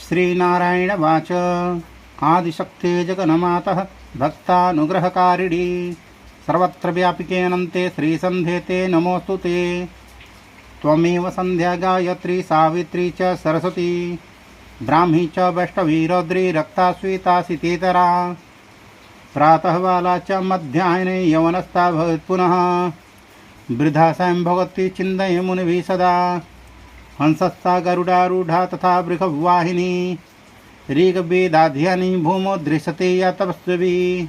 श्रीनारायणवाच आदिशक्ते जगन्मातः भक्तानुग्रहकारिणी सर्वत्र व्यापिकेऽनन्ते श्रीसन्ध्ये ते नमोऽस्तु ते। त्वमेव सन्ध्या गायत्री सावित्री च सरस्वती ब्राह्मी च वैष्णवी रौद्री रक्ता स्वेतासि तेतरा। प्रातः बाला च मध्याह्ने यवनस्था भवेत् पुनः वृद्धा सायं भवति चिन्तय मुनिभिः सदा। हंसस्था गरुडारूढा तथा वृषभवाहिनी ऋग्वेदाध्ययनी भूमौ दृश्यते या तपस्विभिः।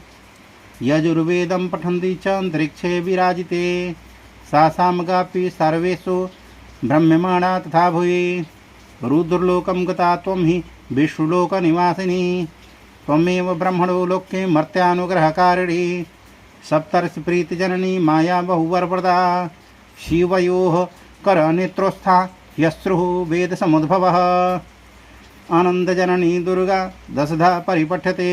यजुर्वेदं पठन्ति च अन्तरिक्षे विराजिते सा सामगापि सर्वेषु भ्रम्यमाणा तथा भुवि। रुद्रलोकं गता त्वं हि विष्णुलोकनिवासिनी त्वमेव ब्रह्मणो लोके मर्त्यानुग्रहकारिणी। सप्तर्षिप्रीतिजननी माया बहुवरप्रदा शिवयोः करनेत्रोत्था यस्रुः वेदसमुद्भवः। आनन्दजननी दुर्गा दशधा परिपठ्यते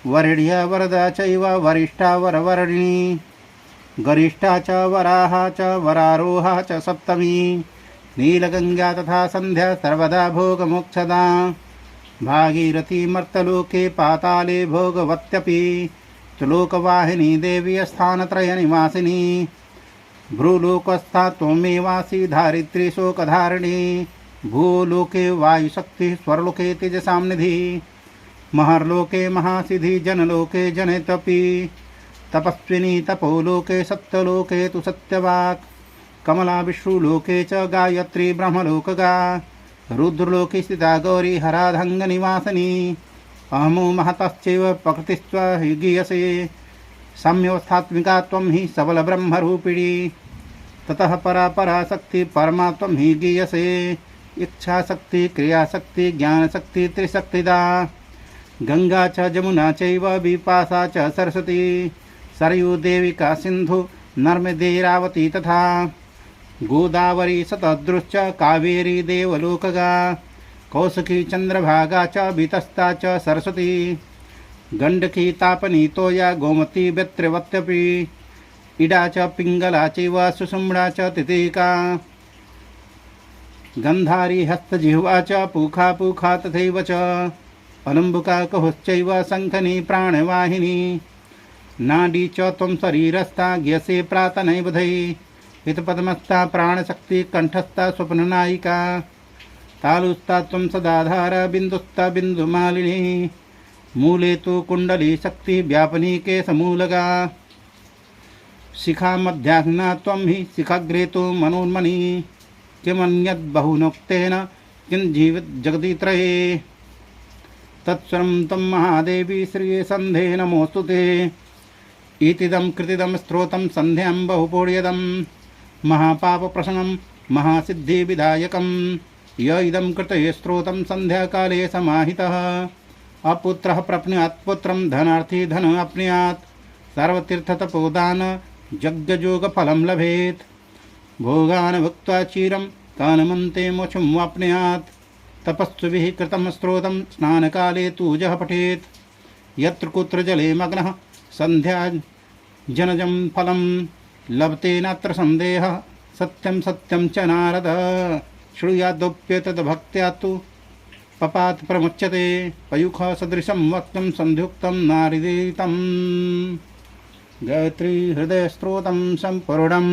वरेण्या वरदा चैव वरिष्ठा वरवर्णिनी गरिष्ठा च वराहा च वरारोहा च सप्तमी। नीलगंगा तथा संध्या सर्वदा भोगमोक्षदा भागीरथी मर्तलोके पाताले भोगवत्यपि। त्रिलोकवाहिनी देवी स्थानत्रयनिवासिनी भ्रूलोकस्था त्वमेवासि धारित्री शोकधारिणी। भूलोके वायुशक्ति स्वर्लोके तेजसाम्निधि महर्लोके महासिद्धि जनलोके जनितपि। तपस्विनी तपोलोके सत्यलोके तु सत्यवाक् कमला विष्णुलोके च गायत्री ब्रह्मलोकगा। रुद्रलोके स्थिता गौरी हराधङ्गनिवासिनी अहमो महतश्चैव प्रकृतिस्त्व हि गीयसे। सम्यवस्थात्मिका त्वं हि सबलब्रह्मरूपिणी ततः पराशक्ति परमा त्वं हि गीयसे। इच्छाशक्ति क्रियाशक्ति ज्ञानशक्ति त्रिशक्तिदा गंगा च जमुना चैव विपाशा च सरस्वती। सरयू देविका सिंधु नर्मदेरावती तथा गोदावरी शतद्रुश्च कावेरी देवलोकगा। कौशिकी चंद्रभागा च वितस्ता च सरस्वती। गंडकी तापनी तोया गोमती व्यत्रवत्यपि। इडा च पिंगला चैव सुषुम्ना च तितिका। गंधारी हस्तजिह्वा च पूखा पूखा तथैव च। अलम्बुका कहुश्चैव शंखनी प्राणवाहिनी। नाडी च त्वं शरीरस्था ज्ञसे प्रातनैवधै। हितपद्मस्था प्राणशक्ति कंठस्था स्वप्ननायिका। तालुस्था त्वं सदाधार बिंदुस्था बिंदुमालिनी। मूले तु कुंडली शक्ति व्यापनी केशमूलगा। शिखा मध्याह्ना त्वं हि शिखाग्रे तु मनोन्मनी। किमन्यद्बहुनोक्तेन किञ्जीवित जगदित्रये। तत्स्वरं तं महादेवी श्रीसन्धे नमोऽस्तु ते। इतिदं कृतिदं स्तोत्रं सन्ध्यां बहुपुण्यदं महापापप्रशमनं महासिद्धिविदायकं। य इदं कृते स्तोत्रं सन्ध्याकाले समाहितः अपुत्रः प्रप्नुयात् पुत्रं धनार्थी धन अप्नुयात्। सर्वतीर्थतपोदान यज्ञयोगफलं लभेत्। भोगान् भुक्त्वा चिरं कालमन्ते मोक्षं वाप्नुयात्। तपस्विभिः कृतं स्तोत्रं स्नानकाले तु जः पठेत्। यत्र कुत्र जले मग्नः सन्ध्या जनजं फलं लभते नात्र सन्देहः। सत्यं सत्यं च नारद श्रूयादोप्येतद्भक्त्या तु पपात् प्रमुच्यते। पयुख सदृशं वक्त्रं सन्ध्युक्तं नारिदितं गायत्री हृदयस्त्रोतं सम्पूर्णम्।